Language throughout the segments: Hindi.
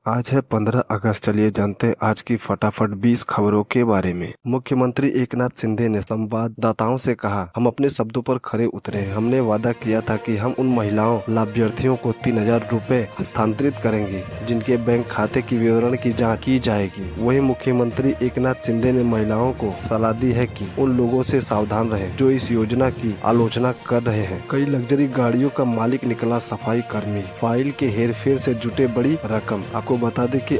आज है 15 अगस्त। चलिए जानते हैं आज की फटाफट 20 खबरों के बारे में। मुख्यमंत्री एकनाथ शिंदे ने संवाददाताओं से कहा, हम अपने शब्दों पर खरे उतरे हैं। हमने वादा किया था कि हम उन महिलाओं लाभार्थियों को 3,000 रुपए हस्तांतरित करेंगे जिनके बैंक खाते की विवरण की जाँच की जाएगी। वहीं मुख्यमंत्री एकनाथ शिंदे ने महिलाओं को सलाह दी है कि उन लोगों से सावधान रहें जो इस योजना की आलोचना कर रहे हैं। कई लग्जरी गाड़ियों का मालिक निकला सफाई कर्मी, फाइल के हेरफेर से जुटे बड़ी रकम। आपको बता दें कि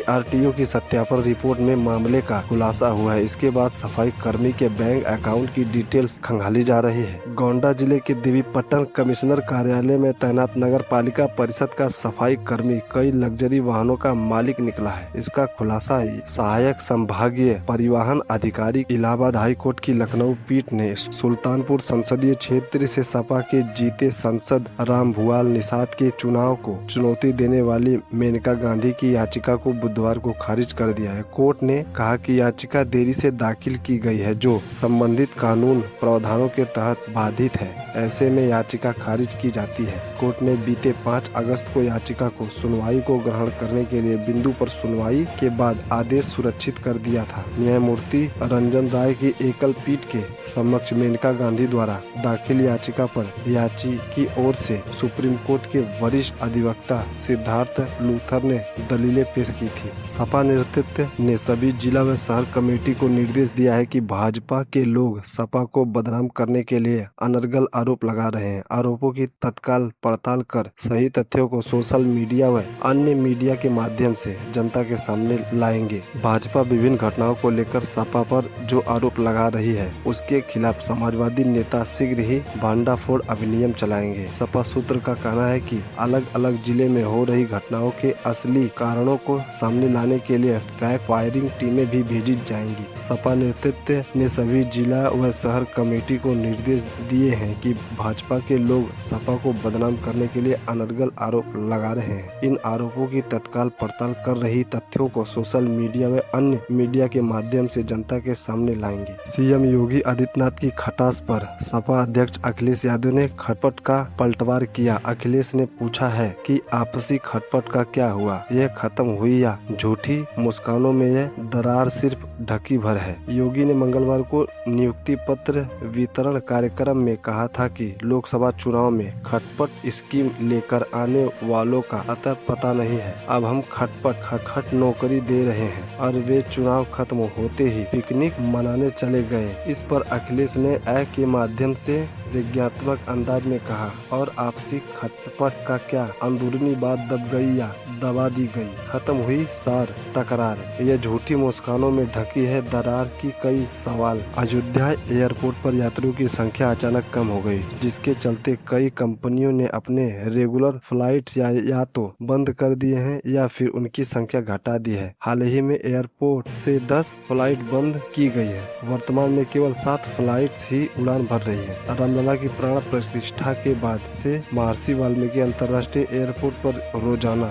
आरटीओ की सत्यापन रिपोर्ट में मामले का खुलासा हुआ है। इसके बाद सफाई कर्मी के बैंक अकाउंट की डिटेल्स खंगाली जा रही है। गोंडा जिले के देवीपट्टन कमिश्नर कार्यालय में तैनात नगर पालिका परिषद का सफाई कर्मी कई लग्जरी वाहनों का मालिक निकला है। इसका खुलासा सहायक संभागीय परिवहन अधिकारी इलाहाबाद हाई कोर्ट की लखनऊ पीठ ने सुल्तानपुर संसदीय क्षेत्र से सपा के जीते सांसद राम भुआल निषाद के चुनाव को चुनौती देने वाली मेनका गांधी की याचिका को बुधवार को खारिज कर दिया है। कोर्ट ने कहा कि याचिका देरी से दाखिल की गई है जो संबंधित कानून प्रावधानों के तहत बाधित है। ऐसे में याचिका खारिज की जाती है। कोर्ट ने बीते 5 अगस्त को याचिका को सुनवाई को ग्रहण करने के लिए बिंदु पर सुनवाई के बाद आदेश सुरक्षित कर दिया था। न्यायमूर्ति रंजन राय की एकल पीठ के समक्ष मेनका गांधी द्वारा दाखिल याचिका पर याची की ओर से सुप्रीम कोर्ट के वरिष्ठ अधिवक्ता सिद्धार्थ लूथर ने दलीलें पेश की थी। सपा नेतृत्व ने सभी जिला व शहर कमेटी को निर्देश दिया है कि भाजपा के लोग सपा को बदनाम करने के लिए अनर्गल आरोप लगा रहे हैं। आरोपों की तत्काल पड़ताल कर सही तथ्यों को सोशल मीडिया व अन्य मीडिया के माध्यम से जनता के सामने लाएंगे। भाजपा विभिन्न घटनाओं को लेकर सपा पर जो आरोप लगा रही है उसके खिलाफ समाजवादी नेता शीघ्र ही भांडाफोड़ अभियान चलाएंगे। सपा सूत्र का कहना है कि अलग अलग जिले में हो रही घटनाओं के असली कारणों को सामने लाने के लिए फैक्ट फायरिंग टीमें भी भेजी जाएंगी। सपा नेतृत्व ने सभी जिला व शहर कमेटी को निर्देश दिए हैं कि भाजपा के लोग सपा को बदनाम करने के लिए अनर्गल आरोप लगा रहे हैं। इन आरोपों की तत्काल पड़ताल कर रही तथ्यों को सोशल मीडिया व अन्य मीडिया के माध्यम से जनता के सामने लाएंगे। सीएम योगी आदित्यनाथ की खटास पर सपा अध्यक्ष अखिलेश यादव ने खटपट का पलटवार किया। अखिलेश ने पूछा है कि आपसी खटपट का क्या हुआ, यह खत्म हुई या झूठी मुस्कानों में यह दरार सिर्फ ढकी भर है। योगी ने मंगलवार को नियुक्ति पत्र वितरण कार्यक्रम में कहा था कि लोकसभा चुनाव में खटपट स्कीम लेकर आने वालों का अता पता नहीं है। अब हम खटपट नौकरी दे रहे हैं और वे चुनाव खत्म होते ही पिकनिक मनाने चले गए। इस पर अखिलेश ने ऐ के माध्यम से विज्ञात्मक अंदाज में कहा, और आपसी खटपट का क्या, अंदरूनी बात दब गई या दबा दी गई, खत्म हुई सार तकरार, यह झूठी मुस्कानों में ढकी है दरार की कई सवाल। अयोध्या एयरपोर्ट पर यात्रियों की संख्या अचानक कम हो गई, जिसके चलते कई कंपनियों ने अपने रेगुलर फ्लाइट्स या तो बंद कर दिए हैं या फिर उनकी संख्या घटा दी है। हाल ही में एयरपोर्ट से 10 फ्लाइट बंद की गई है। वर्तमान में केवल 7 फ्लाइट्स ही उड़ान भर रही है। रामलला की प्राण प्रतिष्ठा के बाद से महर्षि वाल्मीकि अंतर्राष्ट्रीय एयरपोर्ट पर रोजाना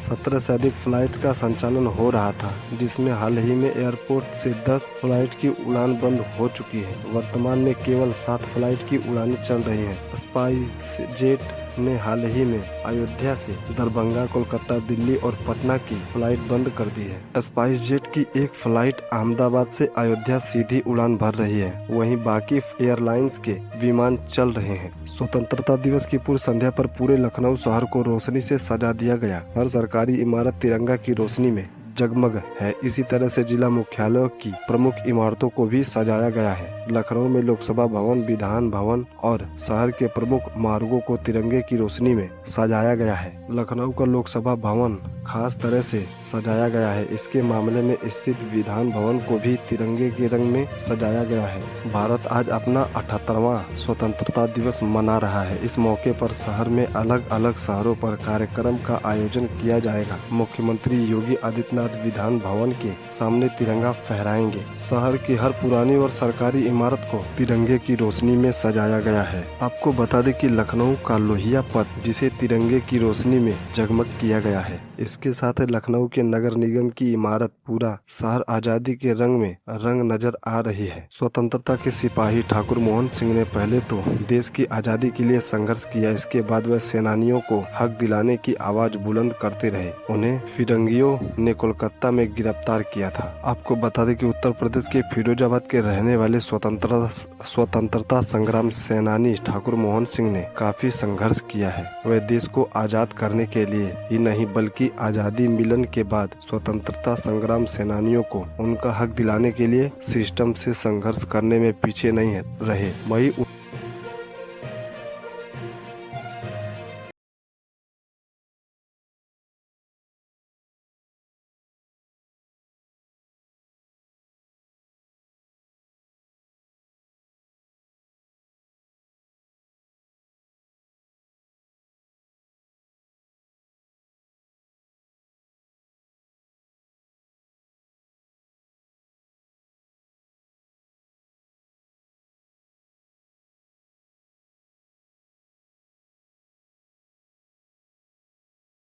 17 से अधिक फ्लाइट्स का संचालन हो रहा था, जिसमें हाल ही में एयरपोर्ट से 10 फ्लाइट की उड़ान बंद हो चुकी है। वर्तमान में केवल 7 फ्लाइट की उड़ानें चल रही हैं। स्पाइस जेट ने हाल ही में अयोध्या से दरभंगा, कोलकाता, दिल्ली और पटना की फ्लाइट बंद कर दी है। स्पाइस जेट की एक फ्लाइट अहमदाबाद से अयोध्या सीधी उड़ान भर रही है, वहीं बाकी एयरलाइंस के विमान चल रहे हैं। स्वतंत्रता दिवस की पूर्व संध्या पर पूरे लखनऊ शहर को रोशनी से सजा दिया गया। हर सरकारी इमारत तिरंगा की रोशनी में जगमग है। इसी तरह से जिला मुख्यालयों की प्रमुख इमारतों को भी सजाया गया है। लखनऊ में लोकसभा भवन, विधान भवन और शहर के प्रमुख मार्गों को तिरंगे की रोशनी में सजाया गया है। लखनऊ का लोकसभा भवन खास तरह से सजाया गया है। इसके मामले में स्थित विधान भवन को भी तिरंगे के रंग में सजाया गया है। भारत आज अपना 78वां स्वतंत्रता दिवस मना रहा है। इस मौके पर शहर में अलग अलग शहरों पर कार्यक्रम का आयोजन किया जाएगा। मुख्यमंत्री योगी आदित्यनाथ बाद विधान भवन के सामने तिरंगा फहराएंगे। शहर की हर पुरानी और सरकारी इमारत को तिरंगे की रोशनी में सजाया गया है। आपको बता दें कि लखनऊ का लोहिया पथ जिसे तिरंगे की रोशनी में जगमग किया गया है। इसके साथ लखनऊ के नगर निगम की इमारत पूरा शहर आजादी के रंग में रंग नजर आ रही है। स्वतंत्रता के सिपाही ठाकुर मोहन सिंह ने पहले तो देश की आजादी के लिए संघर्ष किया। इसके बाद वह सेनानियों को हक दिलाने की आवाज बुलंद करते रहे। उन्हें फिरंगियों ने कोलकाता में गिरफ्तार किया था। आपको बता दें कि उत्तर प्रदेश के फिरोजाबाद के रहने वाले स्वतंत्रता संग्राम सेनानी ठाकुर मोहन सिंह ने काफी संघर्ष किया है। वह देश को आजाद करने के लिए ही नहीं बल्कि आजादी मिलन के बाद स्वतंत्रता संग्राम सेनानियों को उनका हक दिलाने के लिए सिस्टम से संघर्ष करने में पीछे नहीं रहे। वही